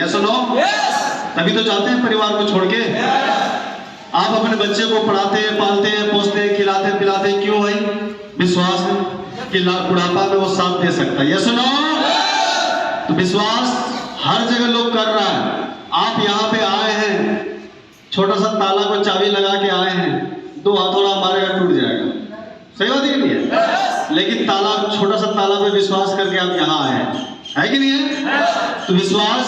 Yes no? तभी तो जाते हैं परिवार को छोड़ के। आप अपने बच्चे को पढ़ाते हैं, पालते हैं, पोसते हैं, खिलाते पिलाते हैं, क्यों भाई? विश्वास है कि बुढ़ापा में वो साथ दे सकता है। Yes no? तो विश्वास हर जगह लोग कर रहा है। आप यहाँ पे आए हैं, छोटा सा ताला को चाबी लगा के आए हैं, 2 हथौड़ा मारेगा टूट जाएगा, सही बात है कि नहीं है? लेकिन ताला, छोटा सा ताला पे विश्वास करके आप यहाँ आए हैं, है कि नहीं है? तो विश्वास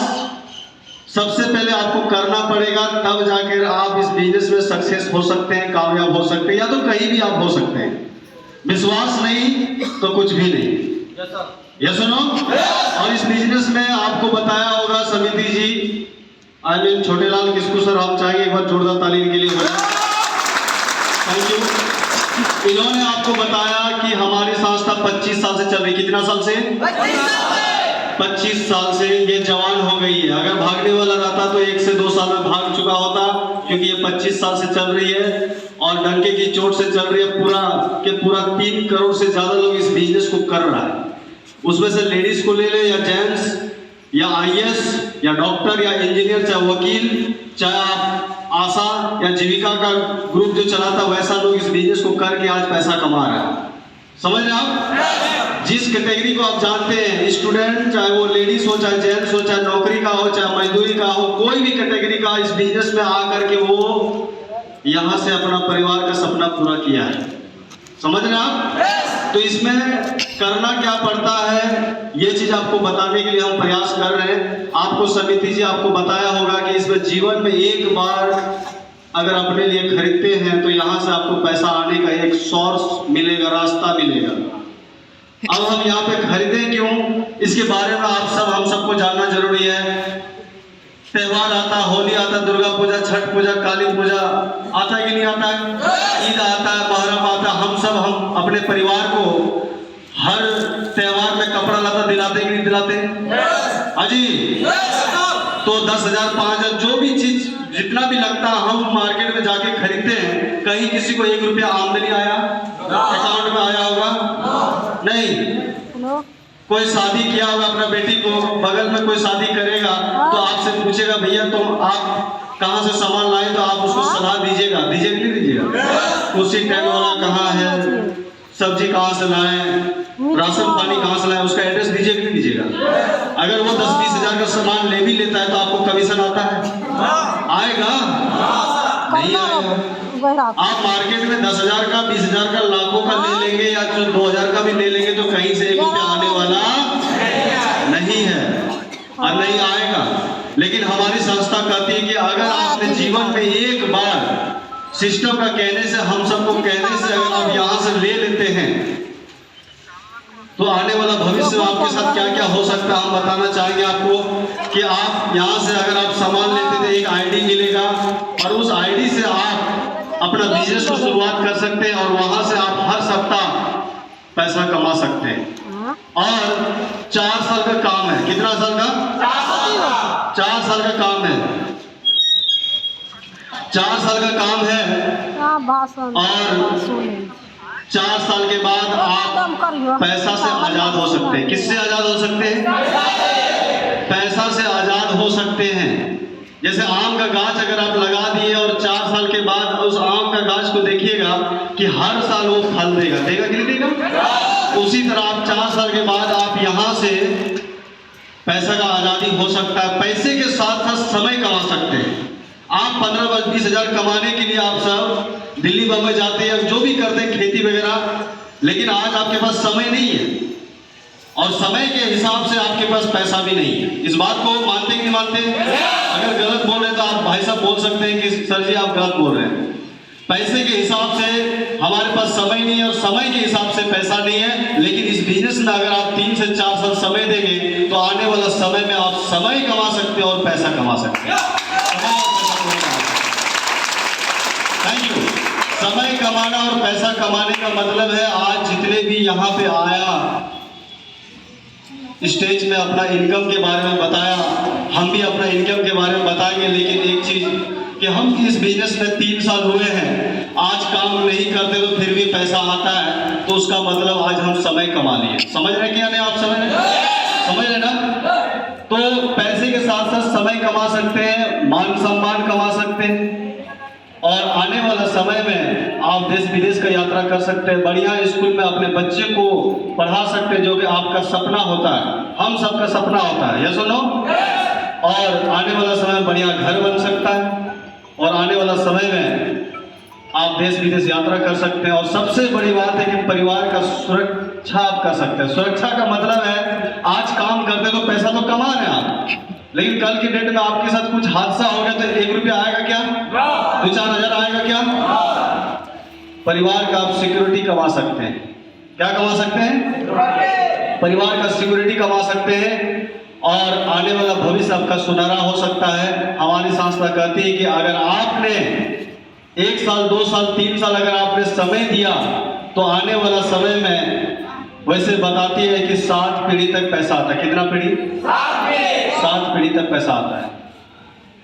सबसे पहले आपको करना पड़ेगा, तब जाकर आप इस बिजनेस में सक्सेस हो सकते हैं, कामयाब हो सकते हैं, या तो कहीं भी आप हो सकते हैं। विश्वास नहीं तो कुछ भी नहीं। यस सुनो? और इस बिजनेस में आपको बताया होगा Samiti ji, I mean Chhotelal Kisku sir, हम चाहेंगे एक बार जोरदार ताली के लिए। Thank you. इन्होंने आपको बताया कि हमारी संस्था 25 साल से चल रही। कितना साल से? 25 साल से। ये जवान हो गई है। अगर भागने वाला रहता तो 1 से 2 साल में भाग चुका होता, क्योंकि ये 25 साल से चल रही है और डंके की चोट से चल रही है। पूरा 3 करोड़ से ज्यादा लोग इस बिजनेस को कर रहा है। उसमें से लेडीज को ले ले या जेंट्स या IAS या डॉक्टर या इंजीनियर, चाहे वकील, चाहे आप आशा या जीविका का ग्रुप जो चलाता, वैसा लोग इस बिजनेस को करके आज पैसा कमा रहे हैं। समझ रहे आप? जिस कैटेगरी को आप जानते हैं, स्टूडेंट, चाहे वो लेडीज हो, चाहे जेंट्स हो, चाहे नौकरी का हो, चाहे मजदूरी का हो, कोई भी कैटेगरी का इस बिजनेस में आकर के वो यहाँ से अपना परिवार का सपना पूरा किया है। समझ रहे आप? तो इसमें करना क्या पड़ता है, ये चीज आपको बताने के लिए हम प्रयास कर रहे हैं। आपको समिति जी आपको बताया होगा कि इसमें जीवन में एक बार अगर अपने लिए खरीदते हैं तो यहाँ से आपको पैसा आने का एक सोर्स मिलेगा, रास्ता मिलेगा। अब हम यहाँ पे खरीदें क्यों, इसके बारे में हम सबको जानना जरूरी है। त्योहार आता, होली आता, दुर्गा पूजा, छठ पूजा, काली पूजा आता है कि नहीं आता है? ईद आता है, मुहर्रम आता है। हम अपने परिवार को हर त्योहार में कपड़ा लता दिलाते कि नहीं दिलाते? हाजी। तो 10,000 5,000 जो भी चीज जितना भी लगता है हम मार्केट में जाके खरीदते हैं। कहीं किसी को 1 रुपया आमदनी आया अकाउंट में आया होगा? नहीं। कोई शादी किया होगा अपना बेटी को, बगल में कोई शादी करेगा तो आपसे पूछेगा भैया तुम आप कहाँ से सामान लाए, तो आप उसको सलाह दीजिएगा, दीजिएगा नहीं दीजिएगा? कुर्सी टेबल वाला कहाँ है, सब्जी कहाँ से लाए, राशन पानी कहाँ से लाए, उसका एड्रेस दीजिएगा नहीं दीजिएगा? अगर वो 10-20 हजार का सामान ले भी लेता है तो आपको कमीशन आता है? आएगा? नहीं आएगा। आप मार्केट में 10,000 का, 20,000 का, लाखों का ले लेंगे या 2,000 का भी ले लेंगे तो कहीं से 1 रुपया आने वाला नहीं है और नहीं आएगा। लेकिन हमारी संस्था कहती है कि अगर आपने जीवन में एक बार सिस्टम का कहने से, हम सबको कहने से अगर आप यहाँ से ले लेते हैं तो आने वाला भविष्य में आपके साथ क्या क्या हो सकता है हम बताना चाहेंगे आपको। कि आप यहाँ से अगर आप सामान लेते थे, एक ID मिलेगा और उस ID से आप अपना बिजनेस को शुरुआत कर सकते हैं और वहां से आप हर सप्ताह पैसा कमा सकते हैं। और 4 साल का काम है। कितना साल का? 4 साल का काम है। 4 साल का काम है और 4 साल के बाद आप पैसा से आजाद हो सकते हैं। किससे आजाद हो सकते हैं? पैसा से आजाद हो सकते हैं। जैसे आम का गाछ अगर आप लगा दिए और 4 साल के बाद उस आम का गाछ को देखिएगा कि हर साल वो फल देगा, देगा कि नहीं देगा? उसी तरह आप 4 साल के बाद आप यहाँ से पैसा का आजादी हो सकता है। पैसे के साथ साथ समय कमा सकते हैं। आप 15-20 हजार कमाने के लिए आप सब दिल्ली बम्बई जाते हैं, जो भी करते हैं, खेती वगैरह, लेकिन आज आपके पास समय नहीं है और समय के हिसाब से आपके पास पैसा भी नहीं है। इस बात को मानते कि नहीं मानते? अगर गलत बोल रहे हैं तो आप भाई साहब बोल सकते हैं कि सर जी आप गलत बोल रहे हैं। पैसे के हिसाब से हमारे पास समय नहीं है और समय के हिसाब से पैसा नहीं है। लेकिन इस बिजनेस में अगर आप 3 से 4 साल समय देंगे तो आने वाला समय में आप समय कमा सकते हैं और पैसा कमा सकते हैं। Thank you. समय कमाना और पैसा कमाने का मतलब है, आज जितने भी यहाँ पे आया स्टेज में अपना इनकम के बारे में बताया, हम भी अपना इनकम के बारे में बताएंगे। लेकिन एक चीज कि हम इस बिजनेस में 3 साल हुए हैं, आज काम नहीं करते तो फिर भी पैसा आता है, तो उसका मतलब आज हम समय कमा लिए। समझ रहे क्या नहीं? आप समझ रहे ना? तो पैसे के साथ साथ समय कमा सकते हैं, मान सम्मान कमा सकते हैं, और आने वाला समय में आप देश विदेश का यात्रा कर सकते हैं, बढ़िया स्कूल में अपने बच्चे को पढ़ा सकते हैं, जो कि आपका सपना होता है, हम सबका सपना होता है, ये सुनो। और आने वाला समय बढ़िया घर बन सकता है, और आने वाला समय में आप देश विदेश यात्रा कर सकते हैं। और सबसे बड़ी बात है कि परिवार का सुरक्षा आप कर सकते हैं। सुरक्षा का मतलब है आज काम करते तो पैसा तो कमा रहे हैं आप, लेकिन कल की डेट में आपके साथ कुछ हादसा हो गया तो 1 रुपया आएगा क्या? 2-4 हजार आएगा क्या? परिवार का आप सिक्योरिटी कमा सकते हैं। क्या कमा सकते हैं? परिवार का सिक्योरिटी कमा सकते हैं, और आने वाला भविष्य आपका सुनहरा हो सकता है। हमारी संस्था कहती है कि अगर आपने 1 साल 2 साल 3 साल अगर आपने समय दिया तो आने वाला समय में, वैसे बताती है कि 7 पीढ़ी तक पैसा आता है। कितना पीढ़ी? 7 पीढ़ी तक पैसा आता है।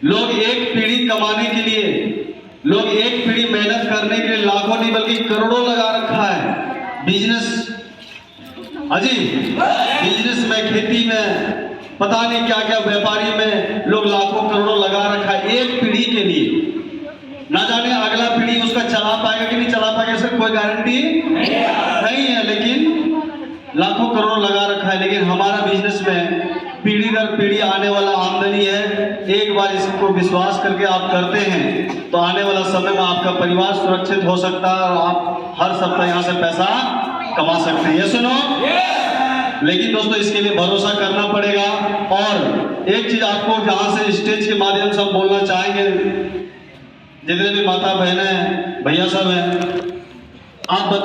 लोग एक पीढ़ी कमाने के लिए, लोग एक पीढ़ी मेहनत करने के लिए लाखों नहीं बल्कि करोड़ों लगा रखा है। बिजनेस, अजी बिजनेस में, खेती में, पता नहीं क्या क्या व्यापारी में लोग लाखों करोड़ों लगा रखा है एक पीढ़ी के लिए। ना जाने अगला पीढ़ी उसका चला पाएगा कि नहीं चला पाएगा, इसका कोई गारंटी नहीं है, लेकिन लाखों करोड़ों लगा रखा है। लेकिन हमारा बिजनेस में पीढ़ी दर पीढ़ी आने वाला आमदनी है। एक बार इसको विश्वास करके आप करते हैं तो आने वाला समय में आपका परिवार सुरक्षित हो सकता है, और आप हर सप्ताह यहाँ से पैसा कमा सकते हैं। ये सुनो, लेकिन दोस्तों इसके लिए भरोसा करना पड़ेगा। और एक चीज आपको जहां से स्टेज के माध्यम से हम बोलना चाहेंगे, जितने भी माता बहनें भैया सब हैं, आप